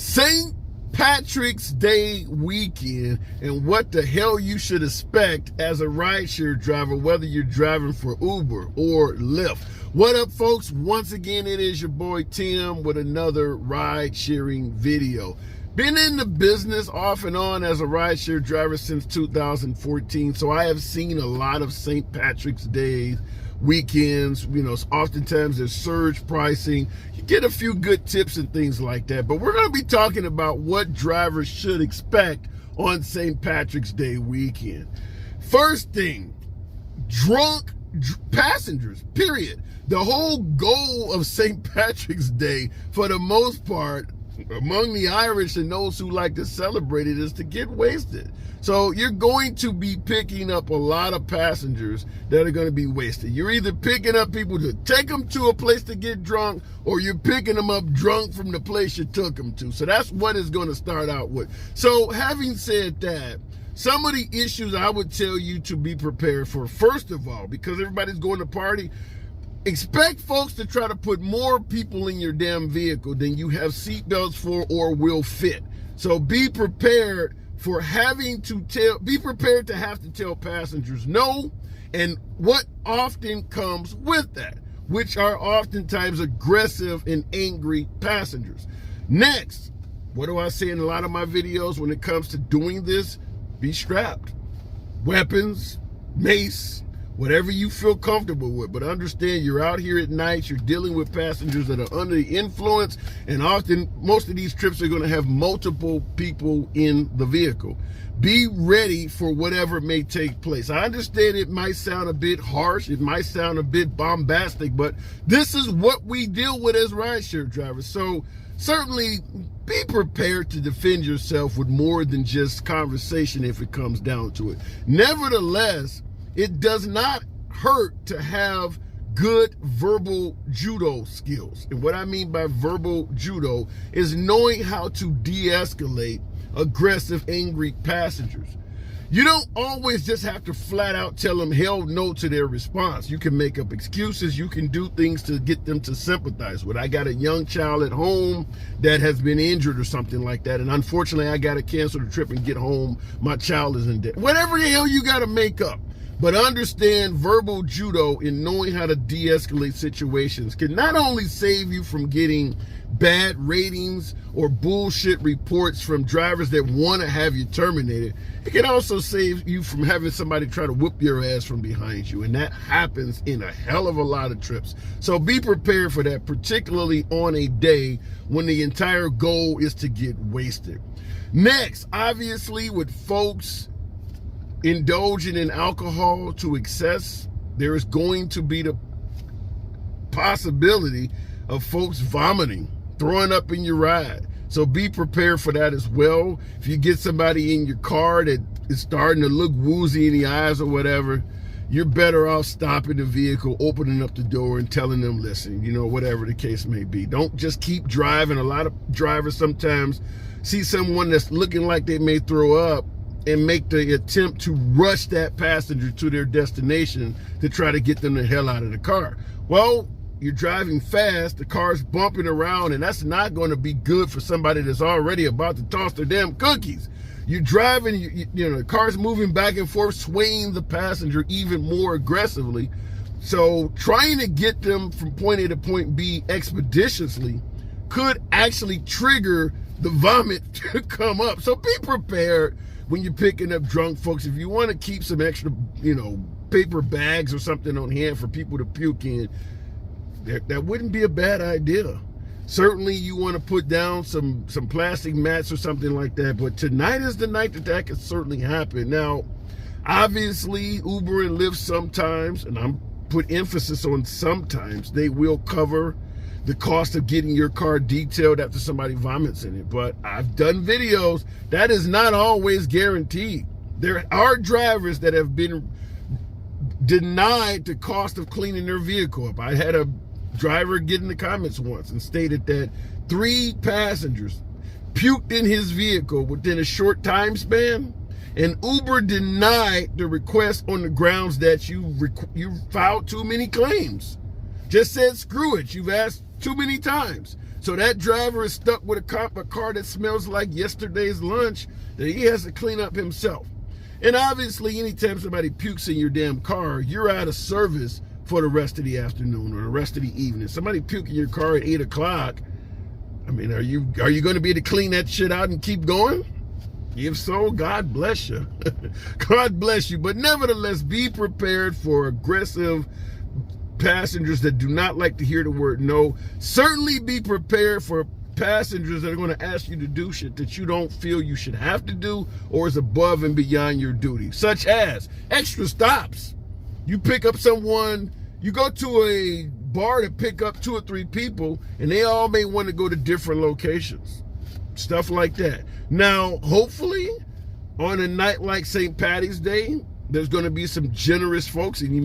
St. Patrick's Day weekend and what the hell you should expect as a rideshare driver, whether you're driving for Uber or Lyft. What up, folks? Once again, it is your boy Tim with another ride sharing video. Been in the business off and on as a rideshare driver since 2014, so I have seen a lot of St. Patrick's Day weekends. You know, oftentimes there's surge pricing. You get a few good tips and things like that, but we're going to be talking about what drivers should expect on St. Patrick's Day weekend. First thing, drunk passengers, period. The whole goal of St. Patrick's Day, for the most part, among the Irish and those who like to celebrate it, is to get wasted. So you're going to be picking up a lot of passengers that are going to be wasted. You're either picking up people to take them to a place to get drunk, or you're picking them up drunk from the place you took them to. So that's what it's going to start out with. So having said that, some of the issues I would tell you to be prepared for, first of all, because everybody's going to party, expect folks to try to put more people in your damn vehicle than you have seatbelts for or will fit. So be prepared for be prepared to have to tell passengers no, and what often comes with that, which are oftentimes aggressive and angry passengers. Next, what do I say in a lot of my videos when it comes to doing this? Be strapped. Weapons, mace, whatever you feel comfortable with, but understand you're out here at night, you're dealing with passengers that are under the influence, and often most of these trips are going to have multiple people in the vehicle. Be ready for whatever may take place. I understand it might sound a bit harsh, it might sound a bit bombastic, but this is what we deal with as rideshare drivers. So certainly be prepared to defend yourself with more than just conversation if it comes down to it. Nevertheless, it does not hurt to have good verbal judo skills. And what I mean by verbal judo is knowing how to de-escalate aggressive, angry passengers. You don't always just have to flat out tell them hell no to their response. You can make up excuses. You can do things to get them to sympathize with. I got a young child at home that has been injured or something like that, and unfortunately I got to cancel the trip and get home. My child is in debt. Whatever the hell you got to make up. But understand verbal judo in knowing how to de-escalate situations can not only save you from getting bad ratings or bullshit reports from drivers that want to have you terminated, it can also save you from having somebody try to whoop your ass from behind you. And that happens in a hell of a lot of trips. So be prepared for that, particularly on a day when the entire goal is to get wasted. Next, obviously, with folks indulging in alcohol to excess, there is going to be the possibility of folks vomiting, throwing up in your ride. So be prepared for that as well. If you get somebody in your car that is starting to look woozy in the eyes or whatever, you're better off stopping the vehicle, opening up the door and telling them, listen, you know, whatever the case may be. Don't just keep driving. A lot of drivers sometimes see someone that's looking like they may throw up and make the attempt to rush that passenger to their destination to try to get them the hell out of the car. Well, you're driving fast, the car's bumping around, and that's not going to be good for somebody that's already about to toss their damn cookies. You're driving, you know, the car's moving back and forth, swaying the passenger even more aggressively. So trying to get them from point A to point B expeditiously could actually trigger the vomit to come up. So be prepared when you're picking up drunk folks. If you want to keep some extra, you know, paper bags or something on hand for people to puke in, that wouldn't be a bad idea. Certainly you want to put down some plastic mats or something like that, but tonight is the night that could certainly happen. Now, obviously, Uber and Lyft sometimes, and I'm put emphasis on sometimes, they will cover the cost of getting your car detailed after somebody vomits in it. But I've done videos, that is not always guaranteed. There are drivers that have been denied the cost of cleaning their vehicle up. I had a driver get in the comments once and stated that 3 passengers puked in his vehicle within a short time span, and Uber denied the request on the grounds that you filed too many claims. Just said, screw it, you've asked too many times. So that driver is stuck with a car that smells like yesterday's lunch that he has to clean up himself. And obviously, anytime somebody pukes in your damn car, you're out of service for the rest of the afternoon or the rest of the evening. Somebody puke in your car at 8 o'clock. I mean, are you going to be able to clean that shit out and keep going? If so, God bless you. God bless you. But nevertheless, be prepared for aggressive passengers that do not like to hear the word no. Certainly be prepared for passengers that are going to ask you to do shit that you don't feel you should have to do or is above and beyond your duty, such as extra stops. You pick up someone, you go to a bar to pick up 2 or 3 people, and they all may want to go to different locations. Stuff like that. Now, hopefully, on a night like St. Patty's Day, there's going to be some generous folks, and it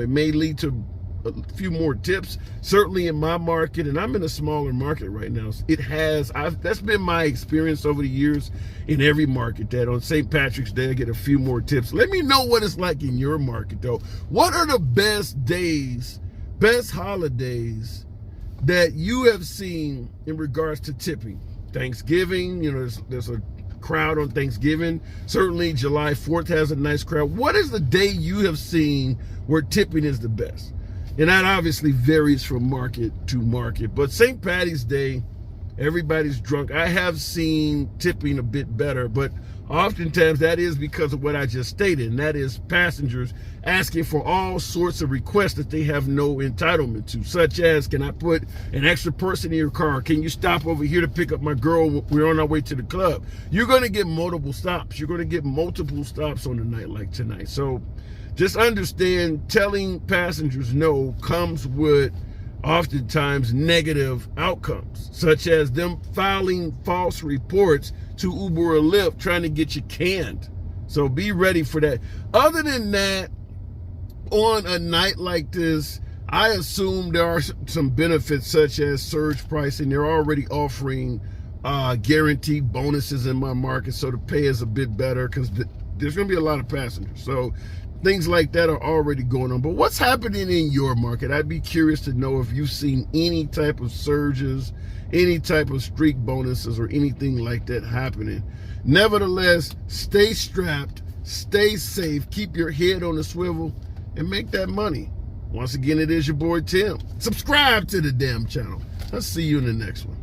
may lead to a few more tips. Certainly in my market, and I'm in a smaller market right now, that's been my experience over the years in every market, that on St. Patrick's Day I get a few more tips. Let me know what it's like in your market, though. What are the best days, best holidays that you have seen in regards to tipping? Thanksgiving, there's a crowd on Thanksgiving. Certainly July 4th has a nice crowd. What is the day you have seen where tipping is the best? And that obviously varies from market to market. But St. Patty's Day, everybody's drunk. I have seen tipping a bit better, but oftentimes that is because of what I just stated, and that is passengers asking for all sorts of requests that they have no entitlement to, such as, can I put an extra person in your car? Can you stop over here to pick up my girl? We're on our way to the club. You're going to get multiple stops. You're going to get multiple stops on a night like tonight. So just understand, telling passengers no comes with oftentimes negative outcomes, such as them filing false reports to Uber or Lyft trying to get you canned. So be ready for that. Other than that, on a night like this, I assume there are some benefits such as surge pricing. They're already offering guaranteed bonuses in my market, so the pay is a bit better because there's going to be a lot of passengers. So things like that are already going on. But what's happening in your market? I'd be curious to know if you've seen any type of surges, any type of streak bonuses, or anything like that happening. Nevertheless, stay strapped, stay safe, keep your head on the swivel, and make that money. Once again, it is your boy Tim. Subscribe to the damn channel. I'll see you in the next one.